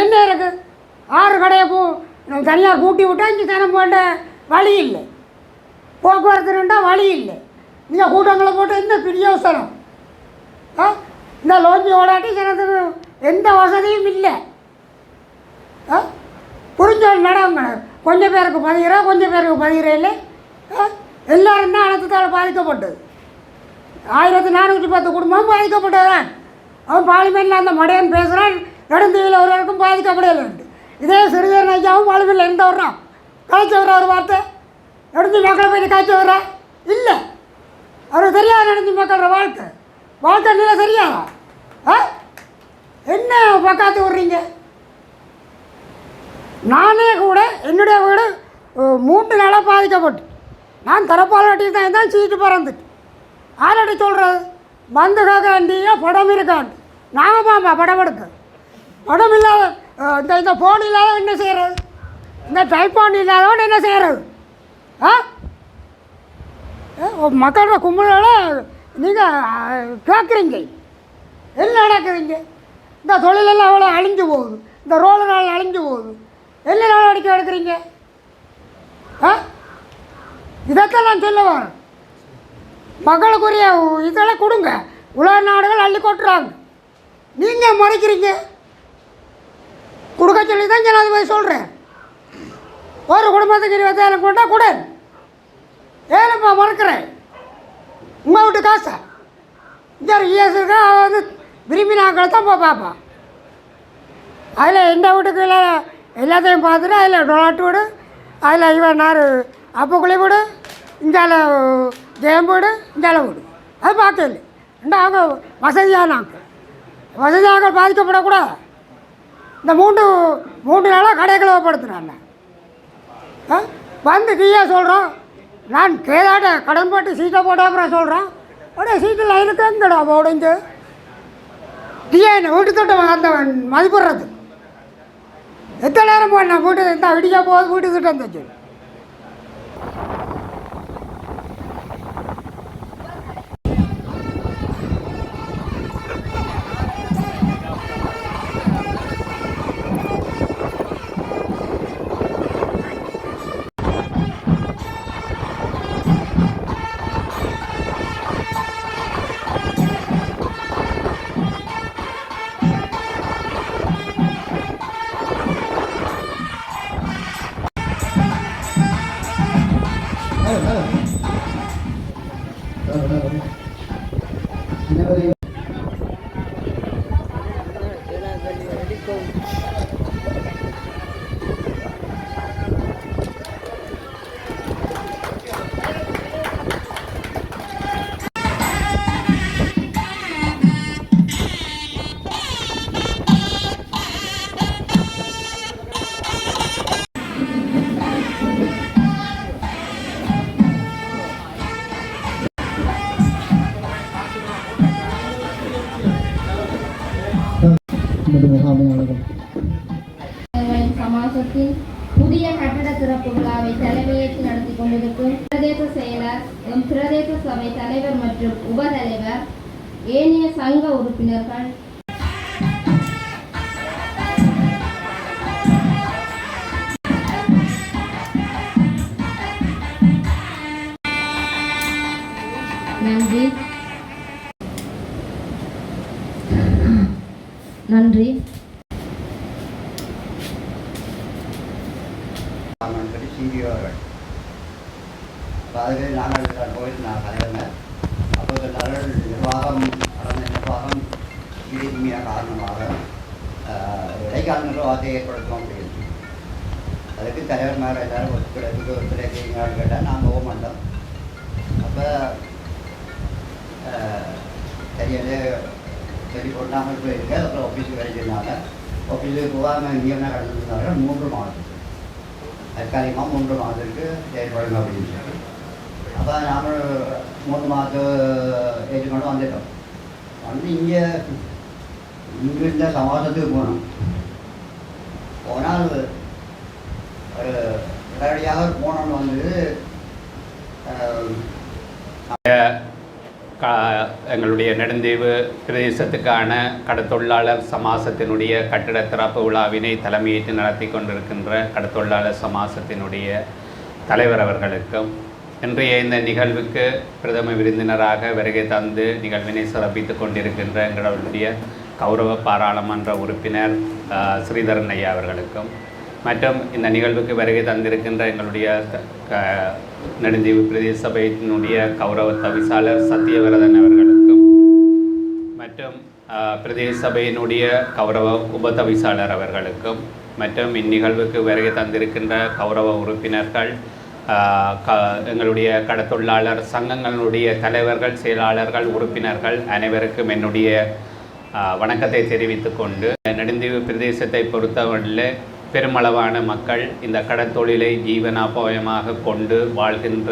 என்ன இருக்குது? 6 கடையை தனியார் கூட்டி விட்டால் இங்கே தினம் போட்ட வழி இல்லை, போக்குவரத்துண்டா வழி இல்லை. நீங்கள் கூட்டங்களை போட்டு என்ன பிரியோசனம்? இந்த லோஞ்சி ஓடாட்டி ஜனத்துக்கு எந்த வசதியும் இல்லை. புரிஞ்சோம் நடவுங்க. கொஞ்சம் பேருக்கு 10 ரூபா, கொஞ்சம் பேருக்கு 10 ரூபா இல்லை. எல்லோரும் தான் அனர்த்தத்தால் பாதிக்கப்பட்டது. 1410 குடும்பம் பாதிக்கப்பட்டது தான். அவன் பார்லிமெண்ட்டில் அந்த மடையன் பேசுகிறான், நெடுந்தீவில் ஒருவருக்கும் பாதிக்கப்படலைன்ட்டு. இதே சிறிதர் ஐயாவும் பார்லிமெண்ட்டில் எந்த வர்றான் கலைச்சி வர்ற ஒரு வார்த்தை, நெடுந்தி மக்களை போய் காய்ச்சி வர்றா இல்லை. அவருக்கு தெரியாது நெடுந்தி மக்களோட வாழ்க்கை நிலை தெரியாதா? என்ன பக்காத்து விட்றீங்க? நானே கூட என்னுடைய வீடு 3 நாளாக பாதிக்கப்பட்டு நான் தரப்பால் வட்டி தான் சீட்டு பறந்துட்டு ஆரடி சொல்கிறது வந்து கேட்க படம் இருக்காண்டு. நாங்கள் பாப்பா படம் எடுக்க படம் இல்லாத இந்த ஃபோன் இல்லாதவன் என்ன செய்கிறது? இந்த டைஃபான் இல்லாதவன் என்ன செய்கிறது? மக்களோட கும்பலோட நீங்கள் கேட்குறீங்க, என்ன நடக்குறீங்க? இந்த தொழிலெல்லாம் அவ்வளோ அழிஞ்சு போகுது, இந்த ரோடு நாள் அழிஞ்சு போகுது. என்ன நடவடிக்கை எடுக்கிறீங்க? இதைத்தான் நான் சொல்ல வரேன். மக்களுக்குரிய இதெல்லாம் கொடுங்க. உலக நாடுகள் அள்ளி கொட்டுறாங்க, நீங்கள் மறைக்கிறீங்க. கொடுக்க சொல்லி தான் நான் அது போய் சொல்கிறேன். ஒரு குடும்பத்துக்கு 20,000 கொண்டா கூட ஏழப்பா மறக்கிறேன். உங்கள் வீட்டு காசை இந்த இஎஸ்க்கா வந்து விரும்பினாக்களை தான் பார்ப்பான். அதில் எந்த வீட்டுக்கு இல்லை எல்லாத்தையும் பார்த்துட்டு அதில் டொலாட்டு வீடு, அதில் இவன் நார் அப்பக்குள்ளே வீடு, இந்தால ஜெயம் வீடு, இந்தால வீடு. அது பார்க்கல. அவங்க வசதியாக பாதிக்கப்படக்கூடாது. இந்த மூன்று நாளாக கடைகளை படுத்துனாங்க. வந்து டீயா சொல்கிறோம், நான் கேதாட்ட கடன் போட்டு சீட்டை போட்ட அப்புறம் சொல்கிறேன். உடனே சீட்டில் லைனுக்கு எங்கடா உடைஞ்சு டீயா என்ன வீட்டு திட்டம் அந்த மதிப்பிடுறது. எத்தனை நேரம் போய் நான் வீட்டு இந்த இடிக்க போகுது வீட்டு திட்டம் இருந்துச்சு. சமாசத்தின் புதிய கட்டட திறப்பு விழாவை தலைமையேற்று நடத்தி கொண்டிருக்கும் பிரதேச செயலர், பிரதேச சபை தலைவர் மற்றும் உபதலைவர், ஏனைய சங்க உறுப்பினர்கள், நன்றி. சிபிஓர்கள் அதுவே நாங்கள் போயிருந்தாங்க தலைவர். அப்போ சொன்னார்கள் நிர்வாகம் இடைமையான காரணமாக இடைக்கால நிர்வாகத்தை ஏற்படுத்துவோம் அப்படின்னு. அதுக்கு தலைவர்மார் எல்லாரும் ஒத்துழைப்பு கேட்டால் நாங்கள் போக மாட்டோம். அப்போ சரியாக சரி போட்டாமல் போயிருக்கு. அப்புறம் ஆஃபீஸுக்கு வரைச்சிருந்தாங்க. ஆஃபீஸுக்கு போகாமல் நியமனம் கடந்துருந்தாங்க. 3 மாதம் தற்காலிகமாக 3 மாதத்துக்கு செயல்படுங்க அப்படின்னு சொல்லி. அப்போ நாங்கள் 3 மாதம் ஏற்றுக்கொண்டு வந்துட்டோம். வந்து இங்கிருந்த சமாசத்துக்கு போனால் ஒரு உடனடியாக போனோன்னு வந்து எங்களுடைய நெடுந்தீவு பிரதேசத்துக்கான கடத்தொழிலாளர் சமாசத்தினுடைய கட்டிட திறப்பு விழாவினை தலைமையேற்று நடத்தி கொண்டிருக்கின்ற கடத்தொழிலாளர் சமாசத்தினுடைய தலைவர் அவர்களுக்கும் இன்றைய இந்த நிகழ்வுக்கு பிரதம விருந்தினராக வருகை தந்து நிகழ்வினை சிறப்பித்துக் கொண்டிருக்கின்ற எங்களுடைய கௌரவ பாராளுமன்ற உறுப்பினர் ஸ்ரீதரன் ஐயா அவர்களுக்கும் மற்றும் இந்த நிகழ்வுக்கு வருகை தந்திருக்கின்ற எங்களுடைய நெடுந்தீவு பிரதேச சபையினுடைய கௌரவ தவிசாளர் சத்தியவரதன் அவர்களுக்கும் மற்றும் பிரதேச சபையினுடைய கௌரவ உபதவிசாளர் அவர்களுக்கும் மற்றும் இந்நிகழ்வுக்கு வருகை தந்திருக்கின்ற கௌரவ உறுப்பினர்கள் எங்களுடைய கடத்தொழிலாளர் சங்கங்களுடைய தலைவர்கள் செயலாளர்கள் உறுப்பினர்கள் அனைவருக்கும் என்னுடைய வணக்கத்தை தெரிவித்து கொண்டு நெடுந்தீவு பிரதேசத்தை பொறுத்தவரையில் பெருமளவான மக்கள் இந்த கடற்தொழிலை ஜீவனோபாயமாக கொண்டு வாழ்கின்ற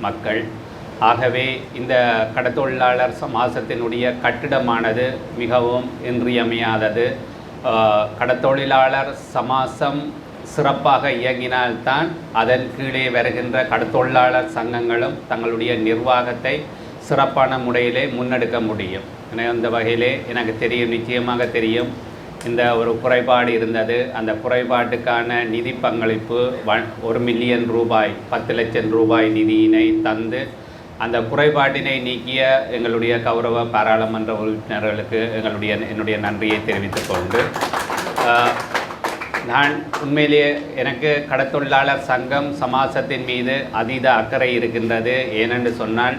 மக்கள். ஆகவே இந்த கடற்தொழிலாளர் சமாசத்தினுடைய கட்டிடமானது மிகவும் இன்றியமையாதது. கடற்தொழிலாளர் சமாசம் சிறப்பாக இயங்கினால்தான் அதன் கீழே வருகின்ற கடற்தொழிலாளர் சங்கங்களும் தங்களுடைய நிர்வாகத்தை சிறப்பான முறையிலே முன்னெடுக்க முடியும். அந்த வகையிலே எனக்கு தெரியும், நிச்சயமாக தெரியும், இந்த ஒரு குறைபாடு இருந்தது. அந்த குறைபாட்டுக்கான நிதி பங்களிப்பு 1 மில்லியன் ரூபாய் 10 லட்சம் ரூபாய் நிதியினை தந்து அந்த குறைபாட்டினை நீக்கிய எங்களுடைய கௌரவ பாராளுமன்ற உறுப்பினர்களுக்கு என்னுடைய நன்றியை தெரிவித்துக் கொண்டு நான் உண்மையிலேயே எனக்கு கடற்தொழிலாளர் சங்கம் சமாசத்தின் மீது அதீத அக்கறை இருக்கின்றது. ஏனென்று சொன்னால்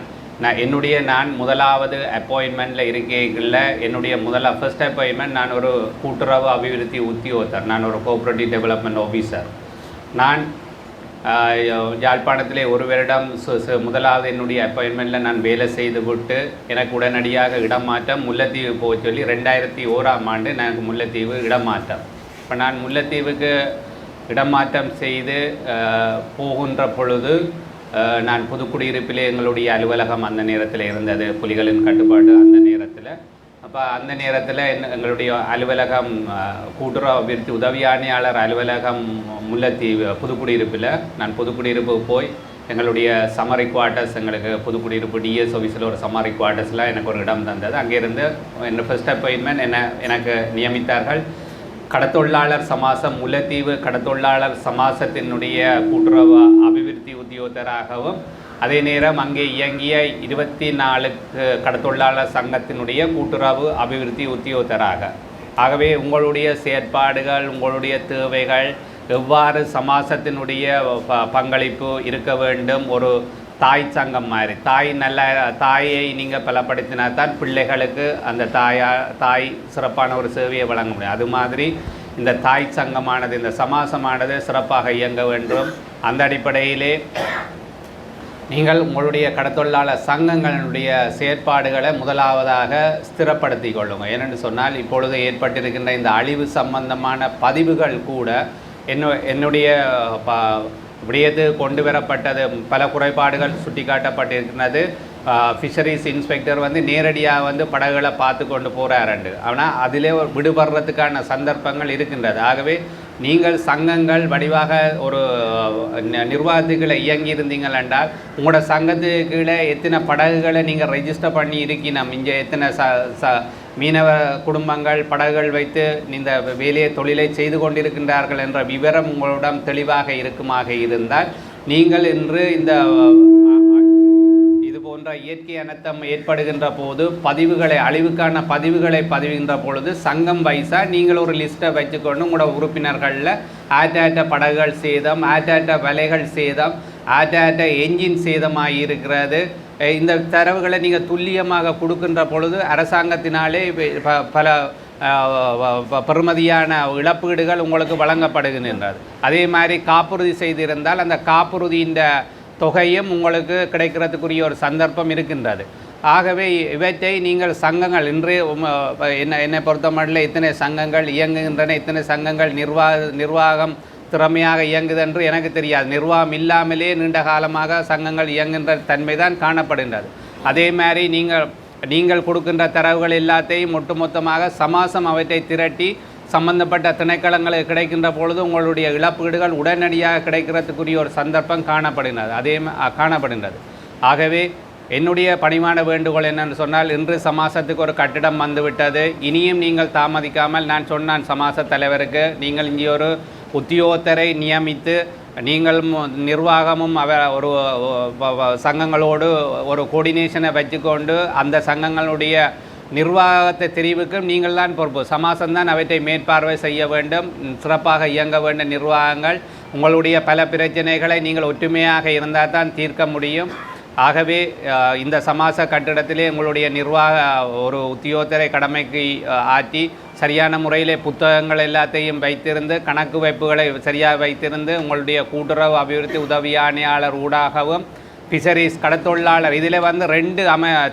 நான் முதலாவது அப்பாயின்மெண்ட்டில் இருக்கைகளில் என்னுடைய ஃபர்ஸ்ட் அப்பாயின்மெண்ட் நான் ஒரு கூட்டுறவு அபிவிருத்தி உத்தியோகத்தர், நான் ஒரு கோஆப்ரேட்டிவ் டெவலப்மெண்ட் ஆஃபீஸர். நான் யாழ்ப்பாணத்திலே ஒரு வருடம் முதலாவது என்னுடைய அப்பாயின்மெண்ட்டில் நான் வேலை செய்து விட்டு எனக்கு உடனடியாக இடமாற்றம் முல்லைத்தீவு போக சொல்லி 2001ஆம் ஆண்டு எனக்கு முல்லைத்தீவு இடமாற்றம். இப்போ நான் முல்லைத்தீவுக்கு இடமாற்றம் செய்து போகின்ற பொழுது நான் புதுக்குடியிருப்பிலே எங்களுடைய அலுவலகம் அந்த நேரத்தில் இருந்தது, புலிகளின் கட்டுப்பாடு அந்த நேரத்தில். அப்போ அந்த நேரத்தில் எங்களுடைய அலுவலகம் கூட்டுறவு அபிவிருத்தி உதவி ஆணையாளர் அலுவலகம் முல்லைத்தீவு புதுக்குடியிருப்பில் நான் புதுக்குடியிருப்பு போய் எங்களுடைய சம்மரி குவார்ட்டர்ஸ், எங்களுக்கு புதுக்குடியிருப்பு டிஎஸ் ஆஃபீஸில் ஒரு சம்மரி குவார்ட்டர்ஸில் எனக்கு ஒரு இடம் தந்தது. அங்கேருந்து என் ஃபர்ஸ்ட் அப்பாயின்மெண்ட் எனக்கு நியமித்தார்கள். கடத்தொழிலாளர் சமாசம் முல்லைத்தீவு கடத்தொழிலாளர் சமாசத்தினுடைய கூட்டுறவு அபிவிருத்தி உத்தியோகத்தராகவும் அதே நேரம் அங்கே இயங்கிய 24 கடத்தொழிலாளர் சங்கத்தினுடைய கூட்டுறவு அபிவிருத்தி உத்தியோகத்தராக. ஆகவே உங்களுடைய செயற்பாடுகள், உங்களுடைய தேவைகள் எவ்வாறு சமாசத்தினுடைய பங்களிப்பு இருக்க வேண்டும், ஒரு தாய் சங்கம் மாதிரி தாயை நீங்கள் பலப்படுத்தினா தான் பிள்ளைகளுக்கு அந்த தாய் சிறப்பான ஒரு சேவையை வழங்க முடியும். அது மாதிரி இந்த தாய் சங்கமானது, இந்த சமாசமானது சிறப்பாக இயங்க வேண்டும். அந்த அடிப்படையிலே நீங்கள் உங்களுடைய கடத்தொழிலாளர் சங்கங்களுடைய செயற்பாடுகளை முதலாவதாக ஸ்திரப்படுத்தி கொள்ளுங்கள். ஏனென்று சொன்னால் இப்பொழுது ஏற்பட்டிருக்கின்ற இந்த அழிவு சம்பந்தமான பதிவுகள் கூட என்னுடைய விடயத்து கொண்டு வரப்பட்டது. பல குறைபாடுகள் சுட்டி காட்டப்பட்டிருக்கிறது. ஃபிஷரிஸ் இன்ஸ்பெக்டர் நேரடியாக படகுகளை பார்த்து கொண்டு போகிறாருண்டு. ஆனால் அதிலே விடுபடுறதுக்கான சந்தர்ப்பங்கள் இருக்கின்றது. ஆகவே நீங்கள் சங்கங்கள் வடிவாக ஒரு நிர்வாகத்துக்களை இயங்கி இருந்தீங்கள் என்றால் உங்களோட சங்கத்துக்கு கீழே எத்தனை படகுகளை நீங்கள் ரெஜிஸ்டர் பண்ணி இருக்கணும், இங்கே எத்தனை மீனவ குடும்பங்கள் படகுகள் வைத்து இந்த வேலையை தொழிலை செய்து கொண்டிருக்கின்றார்கள் என்ற விவரம் உங்களிடம் தெளிவாக இருக்குமாக இருந்தால் நீங்கள் இன்று இந்த இது போன்ற இயற்கை அனர்த்தம் ஏற்படுகின்ற போது அழிவுக்கான பதிவுகளை பதிவுகின்ற பொழுது சங்கம் வைஸாக நீங்கள் ஒரு லிஸ்ட்டை வச்சுக்கொண்டு உங்களோட உறுப்பினர்களில் ஆட்டாட்ட படகுகள் சேதம், ஆட்டாட்ட வலைகள் சேதம், ஆட்டாட்ட என்ஜின் சேதமாக இருக்கிறது, இந்த தரவுகளை நீங்கள் துல்லியமாக கொடுக்கின்ற பொழுது அரசாங்கத்தினாலே பல பெறுமதியான இழப்பீடுகள் உங்களுக்கு வழங்கப்படுகின்றது. அதே மாதிரி காப்புறுதி செய்திருந்தால் அந்த காப்புறுதியின் தொகையும் உங்களுக்கு கிடைக்கிறதுக்குரிய ஒரு சந்தர்ப்பம் இருக்கின்றது. ஆகவே இவற்றை நீங்கள் சங்கங்கள் இன்று என்னை பொறுத்தமட்டில் இத்தனை சங்கங்கள் இயங்குகின்றன, இத்தனை சங்கங்கள் நிர்வாகம் திறமையாக இயங்குது என்று எனக்கு தெரியாது. நிர்வாகம் இல்லாமலே நீண்ட காலமாக சங்கங்கள் இயங்குகின்ற தன்மை தான் காணப்படுகின்றது. அதே மாதிரி நீங்கள் கொடுக்கின்ற தரவுகள் எல்லாத்தையும் ஒட்டுமொத்தமாக சமாசம் அவற்றை திரட்டி சம்பந்தப்பட்ட திணைக்களங்களுக்கு கிடைக்கின்ற பொழுது உங்களுடைய இழப்பீடுகள் உடனடியாக கிடைக்கிறதுக்குரிய ஒரு சந்தர்ப்பம் காணப்படுகின்றது. காணப்படுகின்றது. ஆகவே என்னுடைய பணிவான வேண்டுகோள் என்னென்னு சொன்னால், இன்று சமாசத்துக்கு ஒரு கட்டிடம் வந்துவிட்டது. இனியும் நீங்கள் தாமதிக்காமல், நான் சொன்னான் சமாச தலைவருக்கு, நீங்கள் இங்கே ஒரு உத்தியோகத்தரை நியமித்து நீங்கள் நிர்வாகமும் ஒரு சங்கங்களோடு ஒரு கோஆர்டினேஷனை வச்சுக்கொண்டு அந்த சங்கங்களுடைய நிர்வாகத்தை தெரிவுக்கும் நீங்கள் தான் பொறுப்பு. சமாசம்தான் அவற்றை மேற்பார்வை செய்ய வேண்டும். சிறப்பாக இயங்க வேண்டிய நிர்வாகங்கள். உங்களுடைய பல பிரச்சனைகளை நீங்கள் ஒற்றுமையாக இருந்தால் தான் தீர்க்க முடியும். ஆகவே இந்த சமாச கட்டிடத்திலே உங்களுடைய நிர்வாக ஒரு உத்தியோகத்தரை கடமைக்கு ஆற்றி சரியான முறையிலே புத்தகங்கள் எல்லாத்தையும் வைத்திருந்து, கணக்கு வைப்புகளை சரியாக வைத்திருந்து, உங்களுடைய கூட்டுறவு அபிவிருத்தி உதவி ஆணையாளர் ஊடாகவும் ஃபிஷரிஸ் கடத்தொழிலாளர் இதில் வந்து 2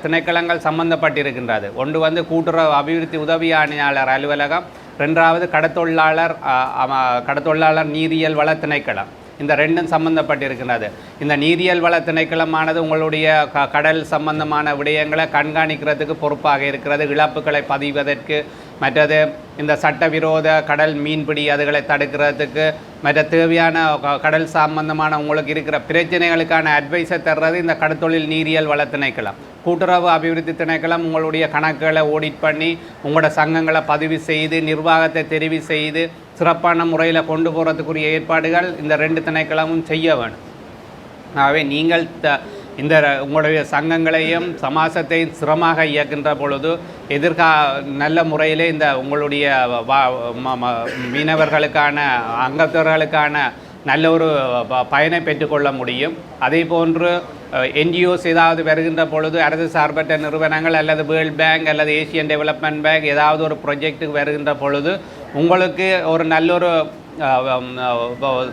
திணைக்களங்கள் சம்பந்தப்பட்டிருக்கின்றது. ஒன்று கூட்டுறவு அபிவிருத்தி உதவி ஆணையாளர் அலுவலகம், 2வது கடத்தொழிலாளர் நீரியல் வள திணைக்களம். இந்த 2ம் சம்பந்தப்பட்டிருக்கின்றது. இந்த நீரியல் வள திணைக்களமானது உங்களுடைய கடல் சம்பந்தமான விடயங்களை கண்காணிக்கிறதுக்கு பொறுப்பாக இருக்கிறது. இழப்புகளை பதிவதற்கு, மற்றது இந்த சட்டவிரோத கடல் மீன்பிடி அதுகளை தடுக்கிறதுக்கு, மற்ற தேவையான கடல் சம்பந்தமான உங்களுக்கு இருக்கிற பிரச்சனைகளுக்கான அட்வைஸை தர்றது இந்த கடற்தொழில் நீரியல் வள திணைக்களம். கூட்டுறவு அபிவிருத்தி திணைக்களம் உங்களுடைய கணக்குகளை ஆடிட் பண்ணி உங்களோட சங்கங்களை பதிவு செய்து நிர்வாகத்தை தெரிவு செய்து சிறப்பான முறையில் கொண்டு போகிறதுக்குரிய ஏற்பாடுகள் இந்த 2 திணைக்களமும் செய்ய வேணும். ஆகவே நீங்கள் இந்த உங்களுடைய சங்கங்களையும் சமாசத்தையும் சிரமமாக இயக்கின்ற பொழுது நல்ல முறையிலே இந்த உங்களுடைய மீனவர்களுக்கான அங்கத்தவர்களுக்கான நல்ல ஒரு பயனை பெற்றுக்கொள்ள முடியும். அதே போன்று என்ஜிஓஸ் ஏதாவது வருகின்ற பொழுது அரசு சார்பற்ற நிறுவனங்கள் அல்லது வேர்ல்ட் பேங்க் அல்லது ஏசியன் டெவலப்மெண்ட் பேங்க் ஏதாவது ஒரு ப்ரொஜெக்ட்டுக்கு வருகின்ற பொழுது உங்களுக்கு ஒரு நல்லொரு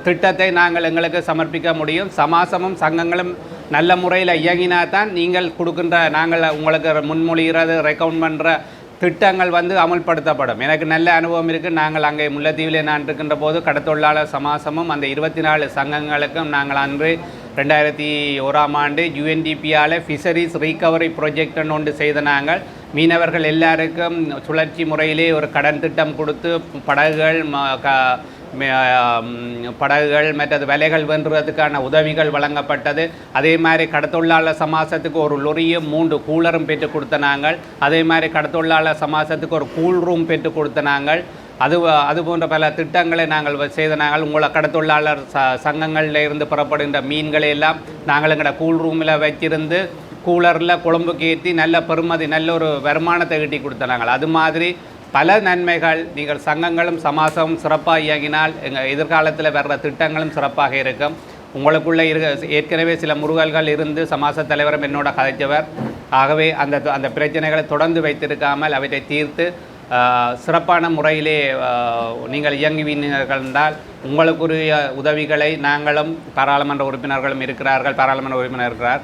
திட்டத்தை நாங்கள் எங்களுக்கு சமர்ப்பிக்க முடியும். சமாசமும் சங்கங்களும் நல்ல முறையில் இயங்கினா தான் நீங்கள் கொடுக்கின்ற நாங்கள் உங்களுக்கு முன்மொழிகிறது ரெக்கமெண்ட் பண்ணுற திட்டங்கள் அமல்படுத்தப்படும். எனக்கு நல்ல அனுபவம் இருக்குது. நாங்கள் அங்கே முல்லைத்தீவிலே நான் இருக்கின்ற போது கடத்தொழிலாளர் சமாசமும் அந்த 24 சங்கங்களுக்கும் நாங்கள் அன்று 2001ஆம் ஆண்டு UNDP-ஆல் ஃபிஷரிஸ் ரீகவரி ப்ரொஜெக்ட்னு ஒன்று செய்த நாங்கள் மீனவர்கள் எல்லாருக்கும் சுழற்சி முறையிலே ஒரு கடன் திட்டம் கொடுத்து படகுகள் மற்றது விலைகள் வென்றுவதற்கான உதவிகள் வழங்கப்பட்டது. அதே மாதிரி கடத்தொழிலாளர் சமாசத்துக்கு ஒரு லொரியும் 3 கூலரும் பெற்று கொடுத்த நாங்கள். அதே மாதிரி கடத்தொழிலாளர் சமாசத்துக்கு ஒரு கூல் ரூம் பெற்று கொடுத்த நாங்கள். அது போன்ற பல திட்டங்களை நாங்கள் செய்த நாங்கள். உங்களை கடத்தொழிலாளர் சங்கங்களில் இருந்து புறப்படுகின்ற மீன்களை எல்லாம் நாங்கள் எங்களோட கூல் ரூமில் வச்சிருந்து கூலரில் குழம்புக்கு ஏற்றி நல்ல பெருமதி நல்ல ஒரு வருமானத்தை ஈட்டி கொடுத்த நாங்கள். அது மாதிரி பல நன்மைகள். நீங்கள் சங்கங்களும் சமாசமும் சிறப்பாக இயங்கினால் எங்கள் எதிர்காலத்தில் வர்ற திட்டங்களும் சிறப்பாக இருக்கும். உங்களுக்குள்ளே ஏற்கனவே சில முருகல்கள் இருந்து சமாச தலைவரும் என்னோட கதைச்சவர். ஆகவே அந்த பிரச்சனைகளை தொடர்ந்து வைத்திருக்காமல் அவற்றை தீர்த்து சிறப்பான முறையிலே நீங்கள் இயங்குவீர்கள் என்றால் உங்களுக்குரிய உதவிகளை நாங்களும் பாராளுமன்ற உறுப்பினர்களும் இருக்கிறார்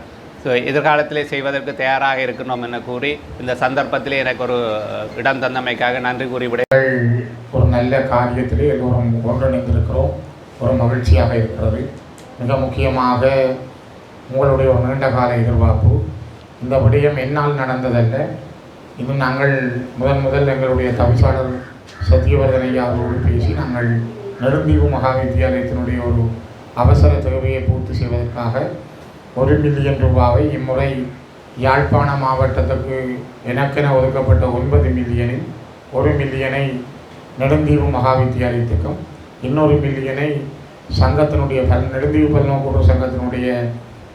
எதிர்காலத்திலே செய்வதற்கு தயாராக இருக்கணும் என கூறி இந்த சந்தர்ப்பத்திலே எனக்கு ஒரு இடம் தந்தமைக்காக நன்றி கூறிவிடுங்கள். ஒரு நல்ல காரியத்திலே எல்லோரும் ஒன்றிணைந்திருக்கிறோம். ஒரு மகிழ்ச்சியாக இருக்கிறது. மிக முக்கியமாக உங்களுடைய ஒரு நீண்ட கால எதிர்பார்ப்பு. இந்த விடயம் என்னால் நடந்ததல்ல. இன்னும் நாங்கள் முதல் எங்களுடைய தவிசாளர் சத்தியவர்தனையாரோடு பேசி நாங்கள் நெடுந்தீவு மகா வித்தியாலயத்தினுடைய ஒரு அவசர தேவையை பூர்த்தி செய்வதற்காக 1 மில்லியன் ரூபாவை இம்முறை யாழ்ப்பாண மாவட்டத்துக்கு எனக்கென ஒதுக்கப்பட்ட 9 மில்லியனில் 1 மில்லியனை நெடுந்தீவு மகா வித்தியாலயத்துக்கும் இன்னொரு மில்லியனை சங்கத்தினுடைய நெடுந்தீவு பல்நோக்கூறு சங்கத்தினுடைய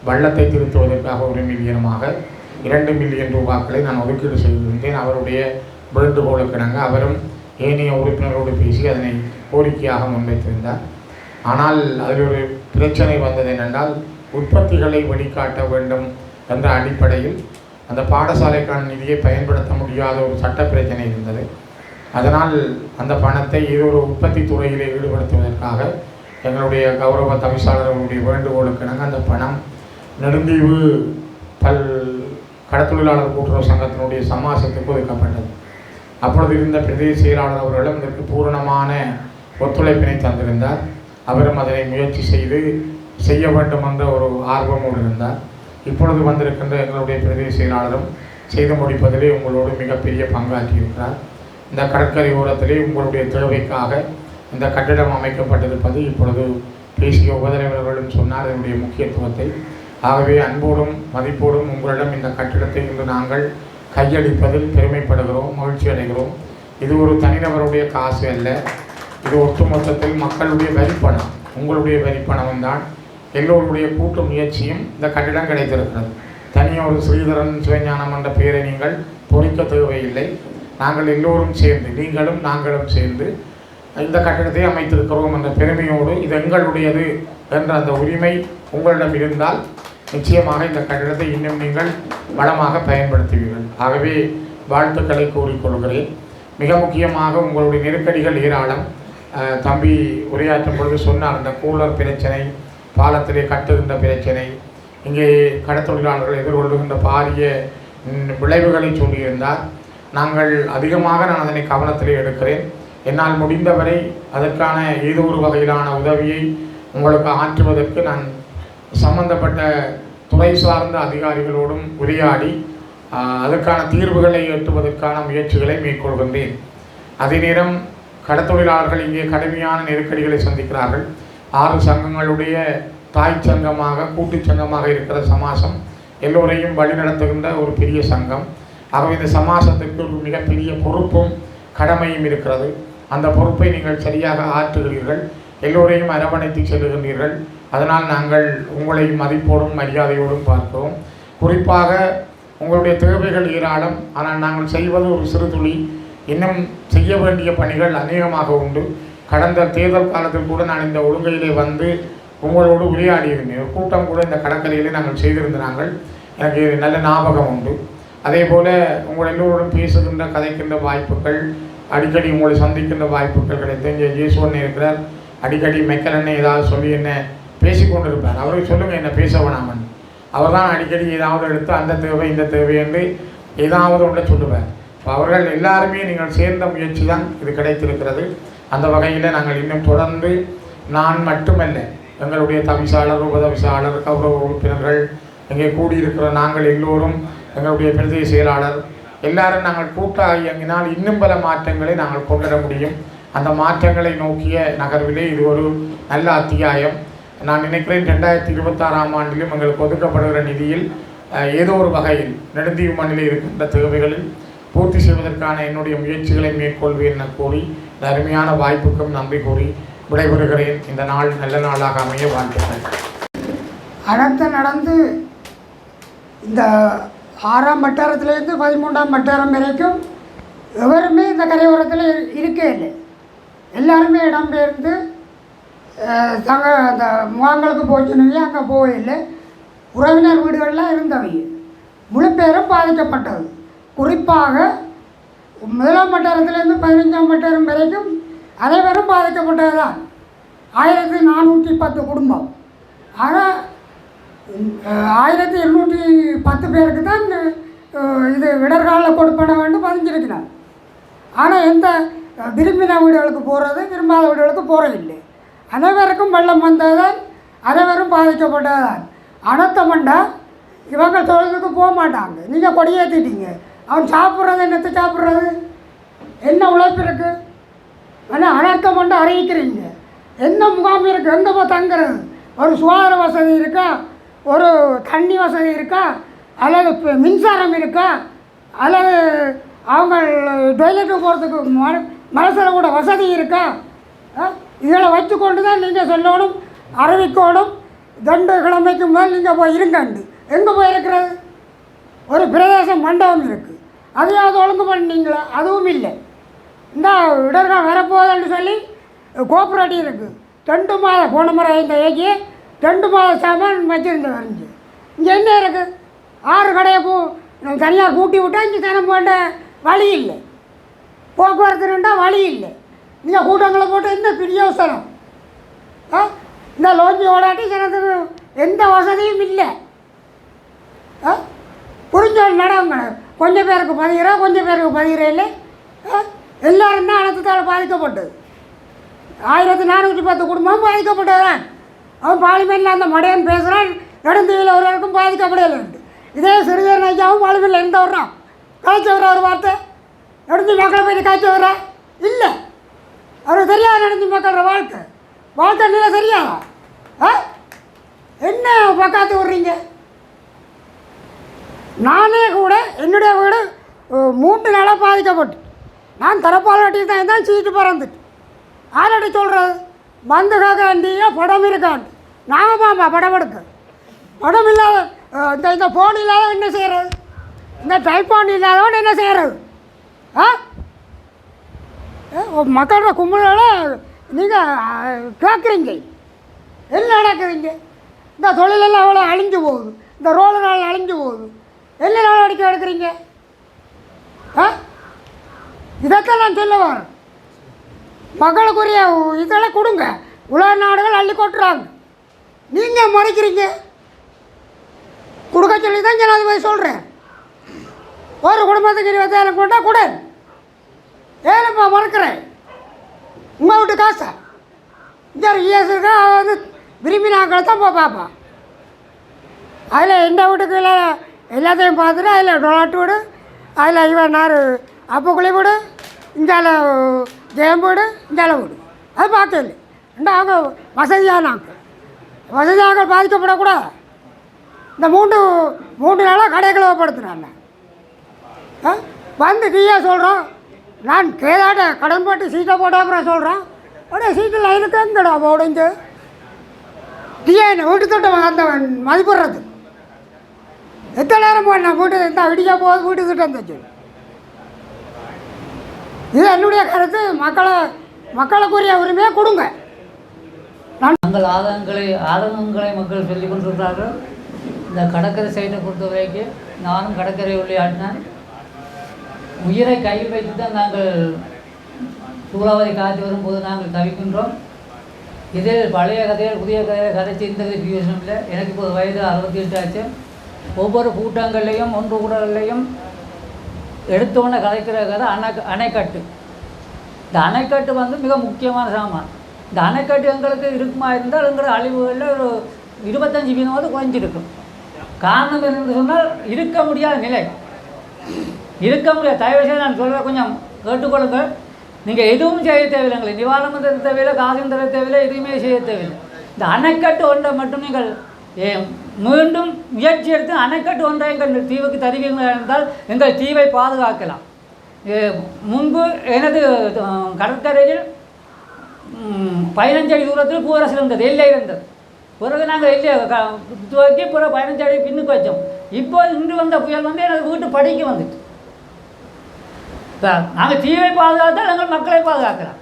வள்ளத்தை திருத்துவதற்காக 1 மில்லியனுமாக 2 மில்லியன் ரூபாக்களை நான் ஒதுக்கீடு செய்திருந்தேன். அவருடைய வேண்டுகோளுக்கிணங்க அவரும் ஏனைய உறுப்பினரோடு பேசி அதனை கோரிக்கையாக முன்வைத்திருந்தார். ஆனால் அதில் ஒரு பிரச்சனை வந்தது என்னென்றால் உற்பத்திகளை வெளிக்காட்ட வேண்டும் என்ற அடிப்படையில் அந்த பாடசாலைக்கான நிதியை பயன்படுத்த முடியாத ஒரு சட்ட பிரச்சனை இருந்தது. அதனால் அந்த பணத்தை ஏதோ ஒரு உற்பத்தி துறையிலே ஈடுபடுத்துவதற்காக எங்களுடைய கௌரவ தவிசாளர்களுடைய வேண்டுகோளுக்கிணங்க அந்த பணம் நெடுந்தீவு கடத்தொழிலாளர் கூட்டுறவு சங்கத்தினுடைய சமாசத்துக்கு ஒதுக்கப்பட்டது. அப்பொழுது இருந்த பிரதேச செயலாளர் அவர்களும் இதற்கு பூரணமான ஒத்துழைப்பினை தந்திருந்தார். அவரும் அதனை முயற்சி செய்ய வேண்டும் என்ற ஒரு ஆர்வமோடு இருந்தார். இப்பொழுது வந்திருக்கின்ற எங்களுடைய பிரதேச செயலாளரும் செய்து முடிப்பதிலே உங்களோடு மிகப்பெரிய பங்காற்றியிருக்கிறார். இந்த கடற்கரை ஓரத்திலே உங்களுடைய தேவைக்காக இந்த கட்டிடம் அமைக்கப்பட்டிருப்பது இப்பொழுது பேசிய உபதலைவர்களும் சொன்னார். அதனுடைய முக்கியத்துவத்தை ஆகவே அன்போடும் மதிப்போடும் உங்களிடம் இந்த கட்டிடத்தை இன்று நாங்கள் கையளிப்பதில் பெருமைப்படுகிறோம், மகிழ்ச்சி அடைகிறோம். இது ஒரு தனிநபருடைய காசு அல்ல, இது ஒட்டுமொத்தத்தில் மக்களுடைய வரிப்பணம், உங்களுடைய வரிப்பணம் தான். எல்லோருடைய கூட்டு முயற்சியும் இந்த கட்டிடம் கிடைத்திருக்கிறது. தனியாக ஒரு ஸ்ரீதரன் சிவஞானம் என்ற பெயரை நீங்கள் பொறிக்க தேவையில்லை. நாங்கள் எல்லோரும் சேர்ந்து, நீங்களும் நாங்களும் சேர்ந்து இந்த கட்டிடத்தை அமைத்திருக்கிறோம் என்ற பெருமையோடு இது எங்களுடையது என்ற அந்த உரிமை உங்களிடம் இருந்தால் நிச்சயமாக இந்த கட்டிடத்தை இன்னும் நீங்கள் வளமாக பயன்படுத்துவீர்கள். ஆகவே வாழ்த்துக்களை கூறிக்கொள்கிறேன். மிக முக்கியமாக உங்களுடைய நெருக்கடிகள் ஏராளம். தம்பி உரையாற்றும் பொழுது சொன்னார், இந்த கூலர் பிரச்சனை, பாலத்திலே கட்டுகின்ற பிரச்சனை, இங்கே கடத்தொழிலாளர்கள் எதிர்கொள்ளுகின்ற பாரிய விளைவுகளை சொல்லியிருந்தார். நாங்கள் அதிகமாக நான் அதனை கவனத்திலே எடுக்கிறேன். என்னால் முடிந்தவரை அதற்கான ஏதோ ஒரு வகையிலான உதவியை உங்களுக்கு ஆற்றுவதற்கு நான் சம்பந்தப்பட்ட துறை சார்ந்த அதிகாரிகளோடும் உரையாடி அதற்கான தீர்வுகளை எட்டுவதற்கான முயற்சிகளை மேற்கொள்கின்றேன். அதே நேரம் கடத்தொழிலாளர்கள் இங்கே கடுமையான நெருக்கடிகளை சந்திக்கிறார்கள். 6 சங்கங்களுடைய தாய் சங்கமாக, கூட்டு சங்கமாக இருக்கிற சமாசம் எல்லோரையும் வழிநடத்துகின்ற ஒரு பெரிய சங்கம். ஆகவே இந்த சமாசத்துக்கு ஒரு மிகப்பெரிய பொறுப்பும் கடமையும் இருக்கிறது. அந்த பொறுப்பை நீங்கள் சரியாக ஆற்றுகிறீர்கள், எல்லோரையும் அரவணைத்து செல்லுகின்றீர்கள். அதனால் நாங்கள் உங்களை மதிப்போடும் மரியாதையோடும் பார்க்கிறோம். குறிப்பாக உங்களுடைய தேவைகள் ஏராளம், ஆனால் நாங்கள் செய்வது ஒரு சிறு துளி. இன்னும் செய்ய வேண்டிய பணிகள் அநேகமாக உண்டு. கடந்த தேர்தல் காலத்தில் கூட நான் இந்த ஒழுங்கையிலே வந்து உங்களோடு உரையாடியிருந்தேன். ஒரு கூட்டம் கூட இந்த கடற்கரையிலே நாங்கள் செய்திருந்தாங்கள், எனக்கு நல்ல ஞாபகம் உண்டு. அதே போல் உங்கள் எல்லோருடன் பேசுகின்ற, கதைக்கின்ற வாய்ப்புகள், அடிக்கடி உங்களை சந்திக்கின்ற வாய்ப்புகள் கிடைத்து. இங்கே ஜேசுவன் இருக்கிறார், அடிக்கடி மெக்கலன்னு ஏதாவது சொல்லி என்ன பேசிக்கொண்டிருப்பார். அவருக்கு சொல்லுங்கள் என்ன பேச வேணாமன். அவர் தான் அடிக்கடி ஏதாவது எடுத்து அந்த தேவை இந்த தேவை என்று ஏதாவது ஒன்றை சொல்லுவார். அவர்கள் எல்லாருமே நீங்கள் சேர்ந்த முயற்சி தான் இது கிடைத்திருக்கிறது. அந்த வகையில் நாங்கள் இன்னும் தொடர்ந்து, நான் மட்டுமல்ல, எங்களுடைய தவிசாளர், உபதவிசாளர், கௌரவ உறுப்பினர்கள், இங்கே கூடியிருக்கிற நாங்கள் எல்லோரும், எங்களுடைய பிரதேச செயலாளர் எல்லாரும் நாங்கள் கூட்டாக இயங்கினால் இன்னும் பல மாற்றங்களை நாங்கள் கொண்டுவர முடியும். அந்த மாற்றங்களை நோக்கிய நகர்விலே இது ஒரு நல்ல அத்தியாயம். நான் நினைக்கிறேன் 2026ஆம் ஆண்டிலும் எங்களுக்கு ஒதுக்கப்படுகிற நிதியில் ஏதோ ஒரு வகையில் நெடுந்தீவு மண்ணில் இருக்கின்ற தேவைகளில் பூர்த்தி செய்வதற்கான என்னுடைய முயற்சிகளை மேற்கொள்வேன் என கூறி, இந்த அருமையான வாய்ப்புக்கும் நன்றி கூறி விடைபெறுகிறேன். இந்த நாள் நல்ல நாளாக அமைய வாழ்த்துக்கள். அடுத்து நடந்து இந்த 6ஆம் வட்டாரத்திலேருந்து 13ஆம் வட்டாரம் வரைக்கும் எவருமே இந்த கரையோரத்தில் இருக்கே இல்லை. எல்லாருமே இடம்பெயர்ந்து தங்க அந்த முகாங்களுக்கு போச்சுனவே அங்கே போகவில்லை. உறவினர் வீடுகளில் இருந்தவை முழு பேரும் பாதிக்கப்பட்டது. குறிப்பாக 1ஆம் வட்டாரத்திலேருந்து 15ஆம் வட்டாரம் வரைக்கும் அனைவரும் பாதிக்கப்பட்டது தான். 1410 குடும்பம். ஆனால் 1210 பேருக்கு தான் இது இடர்காலில் கொடுப்பன வேண்டும் பதிஞ்சிருக்கிறார். ஆனால் எந்த விரும்பின வீடுகளுக்கு போகிறது, விரும்பாத வீடுகளுக்கு போகிறதில்லை. அனைவருக்கும் வெள்ளம் வந்ததுதான், அனைவரும் பாதிக்கப்பட்டதுதான். அனத்தமண்டா இவங்க தொழிலுக்கு போக மாட்டாங்க. நீங்கள் கொடியேற்றிட்டீங்க, அவன் சாப்பிட்றது என்னத்தை சாப்பிட்றது, என்ன உழைப்பு இருக்குது? ஆனால் அனர்த்தம் கொண்டு அறிவிக்கிறீங்க. என்ன முகாம் இருக்குது, எங்கே போய் தங்குறது? ஒரு சுகாதார வசதி இருக்கா? ஒரு தண்ணி வசதி இருக்கா? அல்லது மின்சாரம் இருக்கா? அல்லது அவங்க டொய்லெட்டு போகிறதுக்கு மனசில் கூட வசதி இருக்கா? இதில் வச்சு கொண்டு தான் நீங்கள் சொல்லணும், அறிவிக்கணும். 2 கிழமைக்கு மேல் நீங்கள் போய் இருங்கண்டு. எங்கே போய் இருக்கிறது? ஒரு பிரதேச மண்டபம் இருக்குது, அதையாவது ஒழுங்கு பண்ணீங்களா? அதுவும் இல்லை. இந்த இடர்கள் வரப்போகுதுன்னு சொல்லி கோஆப்ரேட்டிவ் இருக்குது. 2 மாதம் போன முறை இந்த ஏகி 2 மாத சாமான் வச்சுருந்த வரைஞ்சி. இங்கே என்ன இருக்குது? 6 கடையை தனியார் கூட்டி விட்டால் இங்கே தினம் போட்ட வழி இல்லை, போக்குவரத்துனுண்டா வழி இல்லை. நீங்கள் கூட்டங்களை போட்டு என்ன பிரியோசனம்? இந்த லோஞ்சி ஓடாட்டி ஜனத்துக்கு எந்த வசதியும் இல்லை. புரிஞ்சோம் நடவுங்க. கொஞ்சம் பேருக்கு பதிகிறா, கொஞ்சம் பேருக்கு பதிகிற இல்லை. எல்லோரும் தான் அனர்த்தத்தால் பாதிக்கப்பட்டது. 1410 குடும்பம் பாதிக்கப்பட்டது தான். அவன் பார்லிமெண்ட்டில் அந்த மடையன் பேசுகிறான், நெடுந்தீவில் ஒருவருக்கும் பாதிக்கப்படலைன்ட்டு. இதே சிறிதர் ஐயாவும் பார்லிமெண்ட்டில் எந்த வர்றான் காய்ச்ச வர ஒரு வார்த்தை நெடுந்தி மக்களை போய் காய்ச்ச வர்றா இல்லை. அவருக்கு தெரியாது நெடுந்தி மக்களோட வாழ்க்கை நிலை தெரியாதா? என்ன பக்காத்து விட்றீங்க? நானே கூட என்னுடைய வீடு 3 நாளாக பாதிக்கப்பட்டு நான் தரப்பால் கட்டி தான் சீட்டு பறந்துட்டு ஆரடி சொல்கிறது வந்து கேட்காண்டியா படம் இருக்காண்டு நாங்கள் பாப்பா படம் எடுக்க படம் இல்லாத இந்த ஃபோன் இல்லாத என்ன செய்கிறது இந்த டைப்பான் இல்லாதவன் என்ன செய்கிறது ஆ மக்களோட கும்பலோட நீங்கள் கேட்குறீங்க என்ன நடக்குறீங்க இந்த தொழிலெல்லாம் அவ்வளோ அழிஞ்சு போகுது இந்த ரோடு நாள் அழிஞ்சு போகுது என்ன நடவடிக்கை எடுக்கிறீங்க ஆ இதைத்தான் நான் சொல்ல வரேன் மக்களுக்குரிய இதெல்லாம் கொடுங்க உலக நாடுகள் அள்ளி கொட்டுறாங்க நீங்கள் மறைக்கிறீங்க கொடுக்க சொல்லி தான் நான் அது போய் சொல்கிறேன் ஒரு குடும்பத்துக்கு 20,000 கொண்டா கொடு ஏழுப்பா மறக்கிறேன் உங்கள் வீட்டு காசை இந்த இஎஸ் இருக்கா வந்து விரும்பினாக்களை தான் பார்ப்பான் அதில் எந்த வீட்டுக்கு எல்லாத்தையும் பார்த்துட்டு அதில் டொலாட்டு வீடு அதில் இவன் நார் அப்பக்குழி வீடு இந்தால ஜெயம் வீடு இந்தால வீடு அது பார்க்கல ரெண்டு அவங்க வசதியாக பாதிக்கப்படக்கூடாது இந்த மூன்று நாளாக கடையை கிளவப்படுத்துனாங்க வந்து டீயா சொல்கிறோம் நான் கேதாட்ட கடன் போட்டு சீட்டை போட்ட அப்புறம் சொல்கிறேன் உடனே சீட்டில் லைனுக்கு எங்கடா உடைஞ்சு டீயா என்ன வீட்டு திட்டம் அந்த மதிப்பிடுறது எத்தனை நேரம் போனேன் வீட்டு இந்த விடிக்க போகுது வீட்டு திட்டம் தச்சு இது என்னுடைய கருத்து மக்களுக்குரிய உரிமையை கொடுங்க நாங்கள் ஆதங்கங்களை மக்கள் சொல்லிக் கொண்டிருக்கிறார்கள். இந்த கடற்கரை சைடை பொறுத்த வரைக்கும் நானும் கடற்கரை விளையாடினேன். உயிரை கையில் வைத்து தான் நாங்கள் சூறாவளி காற்று வரும்போது நாங்கள் தவிக்கின்றோம். இதில் பழைய கதைகள் புதிய கதையை கதைச்சு இந்த யோசனை இல்லை. எனக்கு இப்போது வயது 68 ஆச்சு. ஒவ்வொரு கூட்டங்கள்லேயும் ஒன்று கூடங்கள்லேயும் எடுத்தோன்னே கதைக்கிற கதை அணைக்கட்டு. இந்த அணைக்கட்டு வந்து மிக முக்கியமான சாமான். இந்த அணைக்கட்டு எங்களுக்கு இருக்குமா இருந்தால் எங்களோட அழிவுகளில் ஒரு 25% குறைஞ்சிருக்கும். காரணம் என்னென்னு சொன்னால் இருக்க முடியாத நிலை, இருக்க முடியாது. தயவுசெய்து நான் சொல்கிற கொஞ்சம் கேட்டுக்கொள்ளுங்கள். நீங்கள் எதுவும் செய்ய தேவையில்லைங்களே, நிவாரணம் தர தேவையில்லை, காசும் தர தேவையில்லை, எதுவுமே செய்ய தேவையில்லை. இந்த அணைக்கட்டு ஒன்றை மட்டும் நீங்கள் மீண்டும் முயற்சி எடுத்து அணைக்கட்டு ஒன்றை எங்கள் தீவுக்கு தருவீர்கள் என்றால் எங்கள் தீவை பாதுகாக்கலாம். முன்பு எனது கடற்கரையில் 15 அடி தூரத்தில் பூரசல் இருந்தது, எல்லை இருந்தது. பிறகு நாங்கள் எல்லையை துவக்கி பிறகு 15 அடி பின்னுக்கு வச்சோம். இப்போ இன்று வந்த புயல் வந்து எனது வீட்டு படிக்க வந்துட்டு. நாங்கள் தீவை பாதுகாத்தால் எங்கள் மக்களை பாதுகாக்கலாம்.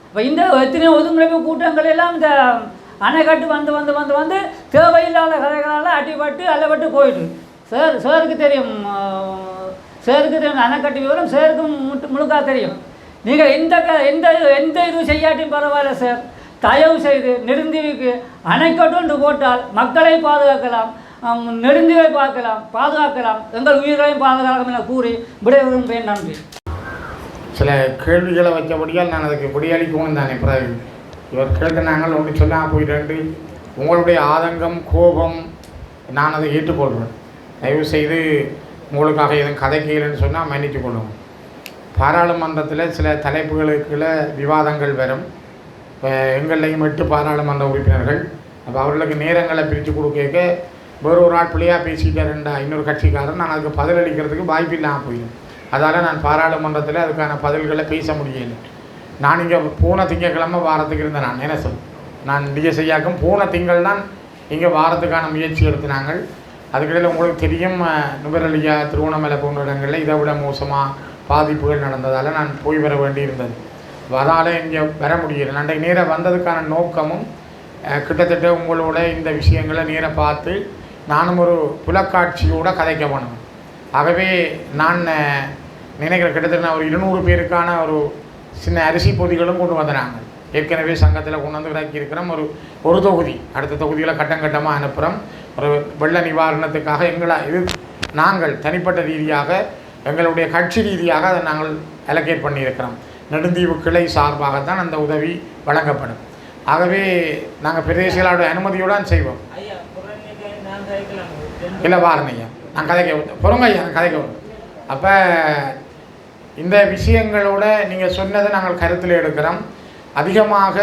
இப்போ இந்த எத்தனையோ ஒதுங்குறைப்பு கூட்டங்கள் எல்லாம் இந்த அணைக்கட்டு வந்து வந்து வந்து வந்து தேவையில்லாத கதைகளால் அட்டிப்பட்டு அல்லப்பட்டு போயிட்டு சேருக்கு தெரியும். அணைக்கட்டு விவரம் சேருக்கும் முழுக்கா தெரியும். நீங்கள் எந்த இது செய்யாட்டியும் பரவாயில்ல சார், தயவு செய்து நெடுந்தீவுக்கு அணைக்கட்டு ஒன்று போட்டால் மக்களை பாதுகாக்கலாம், நெடுந்தீவை பாதுகாக்கலாம், எங்கள் உயிர்களையும் பாதுகாக்கலாம் என கூறி விடைபெறும். நன்றி. சில கேள்விகளை வச்சபடியால் நான் அதுக்கு விடையளிக்கவும் தானே. பிறகு இவர் கேட்க நாங்கள் ஒன்று சொன்னால் போயிட்டு உங்களுடைய ஆதங்கம் கோபம் நான் அதை ஏற்றுக்கொள்கிறேன். தயவு செய்து உங்களுக்காக எதுவும் கதைக்கலன்னு சொன்னால் மன்னித்து கொள்ளும். பாராளுமன்றத்தில் சில தலைப்புகளுக்குள்ள விவாதங்கள் வரும். எங்களையும் 8 பாராளுமன்ற உறுப்பினர்கள். அப்போ அவர்களுக்கு நேரங்களை பிரித்து கொடுக்க வேறு ஒரு ஆள் பிள்ளையாக பேசிட்டாருண்டா இன்னொரு கட்சிக்காரன், நான் அதுக்கு பதிலளிக்கிறதுக்கு வாய்ப்பு இல்லாமல் போயிடும். அதால் நான் பாராளுமன்றத்தில் அதுக்கான பதில்களை பேச முடியலை. நான் இங்கே போன திங்கக்கிழமை வாரத்துக்கு இருந்தேன். நான் என்ன சொல் நான் டிஎஸ்ஐயாக்கும் போன திங்கள் தான் இங்கே வாரத்துக்கான முயற்சி எடுத்தினாங்க. அதுக்கிடையில் உங்களுக்கு தெரியும், நுவரெலியா திருவண்ணாமலை போன்ற இடங்களில் இதை விட மோசமாக பாதிப்புகள் நடந்ததால் நான் போய் வர வேண்டியிருந்தது. அதால் இங்கே வர முடியலை. நான் நேராக வந்ததுக்கான நோக்கமும் கிட்டத்தட்ட உங்களோட இந்த விஷயங்களை நேராக பார்த்து நானும் ஒரு புலக்காட்சியோடு கதைக்க வேணும். ஆகவே நான் நினைக்கிறேன் கிட்டத்தட்ட ஒரு 200 பேருக்கான ஒரு சின்ன அரிசி பொதிகளும் கொண்டு வந்தாங்க. ஏற்கனவே சங்கத்தில் கொண்டு வந்து இறக்கியிருக்கிறோம். ஒரு தொகுதி அடுத்த தொகுதியில் கட்டமாக அனுப்புகிறோம். ஒரு வெள்ள நிவாரணத்துக்காக நாங்கள் தனிப்பட்ட ரீதியாக எங்களுடைய கட்சி ரீதியாக அதை நாங்கள் அலோகேட் பண்ணியிருக்கிறோம். நெடுந்தீவு கிளை சார்பாகத்தான் அந்த உதவி வழங்கப்படும். ஆகவே நாங்கள் பிரதேசங்களோட அனுமதியுடன் செய்வோம். இல்லை வாரணையா நான் கதைக்க பொறுங்க ஐயா, நான் கதைக்க வரும். அப்போ இந்த விஷயங்களோட நீங்கள் சொன்னதை நாங்கள் கருத்தில் எடுக்கிறோம். அதிகமாக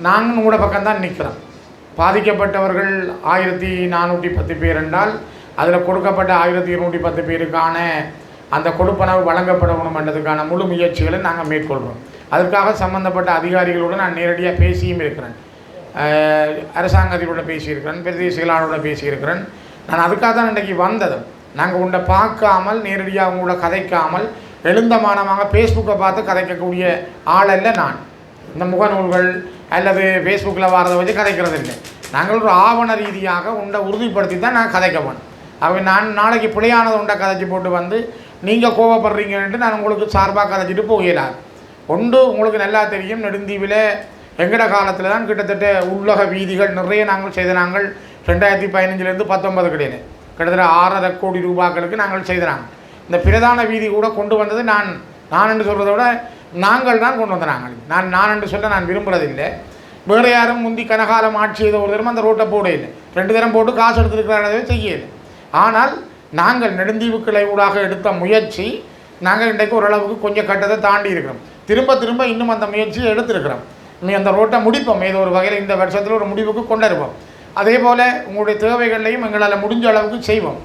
நாங்கள் உங்களோட பக்கம்தான் நிற்கிறோம். பாதிக்கப்பட்டவர்கள் 1410 பேர் என்றால் அதில் கொடுக்கப்பட்ட 1210 பேருக்கான அந்த கொடுப்பனவு வழங்கப்படணும் என்றதுக்கான முழு முயற்சிகளை நாங்கள் மேற்கொள்கிறோம். அதற்காக சம்பந்தப்பட்ட அதிகாரிகளோடு நான் நேரடியாக பேசியும் இருக்கிறேன். அரசாங்க அதிபரோட பேசியிருக்கிறேன், பிரதேச செயலாளரோட பேசியிருக்கிறேன். நான் அதுக்காக தான் இன்றைக்கி வந்ததும். நாங்கள் உண்டை பார்க்காமல் நேரடியாக அவங்களோட கதைக்காமல் எழுந்தமானமாக ஃபேஸ்புக்கை பார்த்து கதைக்கக்கூடிய ஆளல்ல நான். இந்த முகநூல்கள் அல்லது ஃபேஸ்புக்கில் வரதை வச்சு கதைக்கிறது இல்லை. நாங்கள் ஒரு ஆவண ரீதியாக உண்டை உறுதிப்படுத்தி தான் நான் கதைக்கவேன். அவன் நான் நாளைக்கு பிழையானது உண்டை கதைச்சி போட்டு வந்து நீங்கள் கோவப்படுறீங்கன்ட்டு நான் உங்களுக்கு சார்பாக கதைச்சிட்டு போகலாது. ஒன்று உங்களுக்கு நல்லா தெரியும், நெடுந்தீவில் எங்கட காலத்தில் தான் கிட்டத்தட்ட உள்ளக வீதிகள் நிறைய நாங்கள் செய்த. நாங்கள் 2015 19 கிடையாது, கிட்டத்தட்ட 6.5 கோடி ரூபாய்களுக்கு நாங்கள் செய்தாங்க. இந்த பிரதான வீதி கூட கொண்டு வந்தது நான் என்று சொல்கிறத விட நாங்கள் தான் கொண்டு வந்தாங்க. நான் என்று சொல்ல நான் விரும்புகிறதில்லை. வேறு யாரும் முந்தி கனகாலம் ஆட்சி செய்த ஒரு தரம் அந்த ரோட்டை போட இல்லை, 2 தரம் போட்டு காசு எடுத்துருக்கிறதே செய்யலை. ஆனால் நாங்கள் நெடுந்தீவுக்களை ஊடாக எடுத்த முயற்சி நாங்கள் இன்றைக்கு ஓரளவுக்கு கொஞ்சம் கட்டத்தை தாண்டி இருக்கிறோம். திரும்ப இன்னும் அந்த முயற்சியை எடுத்திருக்கிறோம். நீ அந்த ரோட்டை முடிப்போம், ஏதோ ஒரு வகையில் இந்த வருஷத்தில் ஒரு முடிவுக்கு கொண்டிருப்போம். அதே போல் உங்களுடைய தேவைகளையும் எங்களால் முடிஞ்ச அளவுக்கு செய்வோம்.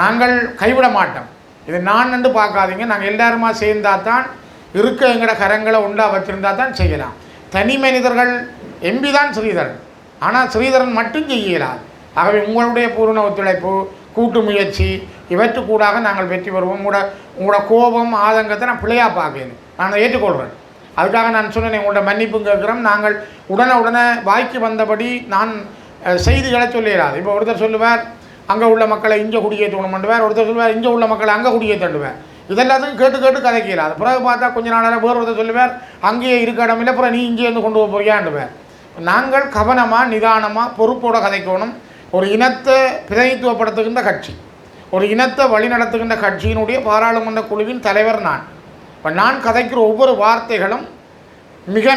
நாங்கள் கைவிட மாட்டோம். இது நான் என்று பார்க்காதீங்க. நாங்கள் எல்லாருமா சேர்ந்தால் தான் இருக்க எங்களோட கரங்களை உண்டா வச்சுருந்தா தான் செய்யலாம். தனி மனிதர்கள் எம்பி தான் ஸ்ரீதரன், ஆனால் ஸ்ரீதரன் மட்டும் செய்யலாது. ஆகவே உங்களுடைய பூர்ண ஒத்துழைப்பு, கூட்டு முயற்சி இவற்றுக்கூடாக நாங்கள் வெற்றி பெறுவோம். உங்களோட கோபம் ஆதங்கத்தை நான் பிள்ளையாக பார்க்கணும், நான் ஏற்றுக்கொள்கிறேன். அதுக்காக நான் சொன்னேன், உங்களோட மன்னிப்பு கேட்குறோம். நாங்கள் உடனே வாய்க்கு வந்தபடி நான் செய்திகளை சொல்லிடாது. இப்போ ஒருத்தர் சொல்லுவார் அங்கே உள்ள மக்களை இங்கே குடியேற்றணும் பண்ணுவார், ஒருத்தர் சொல்லுவார் இங்கே உள்ள மக்களை அங்கே குடியேற்றுவார். இதெல்லாத்தையும் கேட்டு கதைக்கிறார். பிறகு பார்த்தா கொஞ்ச நாளாக வேறு ஒருத்தர் சொல்லுவார் அங்கேயே இருக்க இடம் இல்லை, அப்புறம் நீ இங்கே இருந்து கொண்டு போறியாண்டுவார். நாங்கள் கவனமாக நிதானமாக பொறுப்போடு கதைக்கணும். ஒரு இனத்தை பிரதிநிதித்துவப்படுத்துகின்ற கட்சி, ஒரு இனத்தை வழிநடத்துகின்ற கட்சியினுடைய பாராளுமன்ற குழுவின் தலைவர் நான். இப்போ நான் கதைக்கிற ஒவ்வொரு வார்த்தைகளும்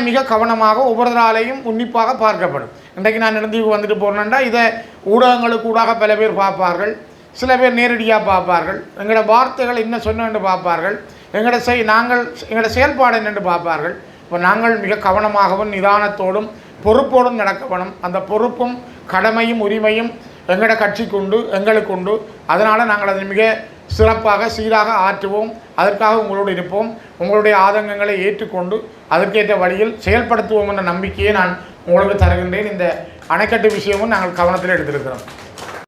மிக கவனமாக ஒவ்வொருவராலையும் உன்னிப்பாக பார்க்கப்படும். இன்றைக்கு நான் நெடுந்தீவுக்கு வந்துட்டு போகிறேன்னா இதை ஊடகங்களுக்கு ஊடாக பல பேர் பார்ப்பார்கள், சில பேர் நேரடியாக பார்ப்பார்கள். எங்களோட வார்த்தைகள் என்ன சொன்னு பார்ப்பார்கள், எங்களோட செயல்பாடு என்னென்று பார்ப்பார்கள். இப்போ நாங்கள் மிக கவனமாகவும் நிதானத்தோடும் பொறுப்போடும் நடக்க வேணும். அந்த பொறுப்பும் கடமையும் உரிமையும் எங்களோட கட்சிக்கு உண்டு, எங்களுக்கு உண்டு. அதனால் நாங்கள் அதை மிக சிறப்பாக சீராக ஆற்றுவோம். அதற்காக உங்களோடு இருப்போம். உங்களுடைய ஆதங்கங்களை ஏற்றுக்கொண்டு அதற்கேற்ற வழியில் செயல்படுத்துவோம் என்ற நம்பிக்கையை நான் உங்களுக்கு தருகின்றேன். இந்த அணைக்கட்டு விஷயமும் நாங்கள் கவனத்தில் எடுத்திருக்கிறோம்.